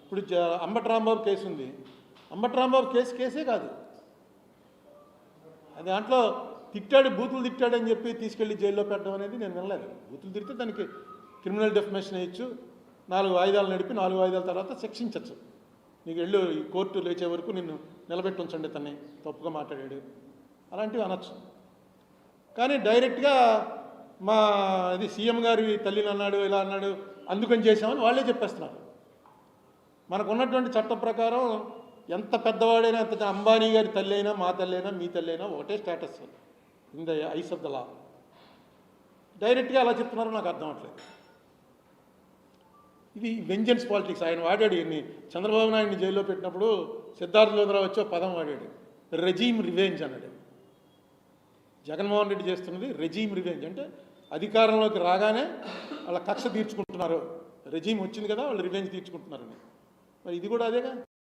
ఇప్పుడు అంబటి రాంబాబు కేసు ఉంది. అంబటి రాంబాబు కేసే కాదు అది. దాంట్లో తిట్టాడు, బూతులు తిట్టాడని చెప్పి తీసుకెళ్ళి జైల్లో పెట్టడం అనేది నేను వినలేదు. బూతులు తిడితే దానికి క్రిమినల్ డెఫమేషన్ వేయచ్చు, 4 వాయిదాలు నడిపి 4 వాయిదాల తర్వాత శిక్షించవచ్చు. నీకు వెళ్ళు, ఈ కోర్టు లేచే వరకు నిన్ను నిలబెట్టి ఉంచండి, తన్ని తప్పుగా మాట్లాడాడు అలాంటివి అనొచ్చు. కానీ డైరెక్ట్గా మా ఇది సీఎం గారి తల్లిని అన్నాడు, ఇలా అన్నాడు, అందుకని చేశామని వాళ్ళే చెప్పేస్తున్నారు. మనకున్నటువంటి చట్టం ప్రకారం ఎంత పెద్దవాడైనా, ఎంత అంబానీ గారి తల్లి అయినా, మా తల్లి అయినా, మీ తల్లి అయినా ఒకటే status in the eyes of the law. డైరెక్ట్గా అలా చెప్తున్నారో నాకు అర్థం అవట్లేదు. ఇది వెంజెన్స్ పాలిటిక్స్. ఆయన వాడాడు ఎన్ని చంద్రబాబు నాయుడిని జైల్లో పెట్టినప్పుడు సిద్ధార్థ లోదరావు వచ్చి పదం వాడాడు, రెజీమ్ రివెంజ్ అన్నాడు. జగన్మోహన్ రెడ్డి చేస్తున్నది రెజీమ్ రివెంజ్, అంటే అధికారంలోకి రాగానే వాళ్ళ కక్ష తీర్చుకుంటున్నారు. రెజీమ్ వచ్చింది కదా, వాళ్ళు రివెంజ్ తీర్చుకుంటున్నారని. మరి ఇది కూడా అదేగా.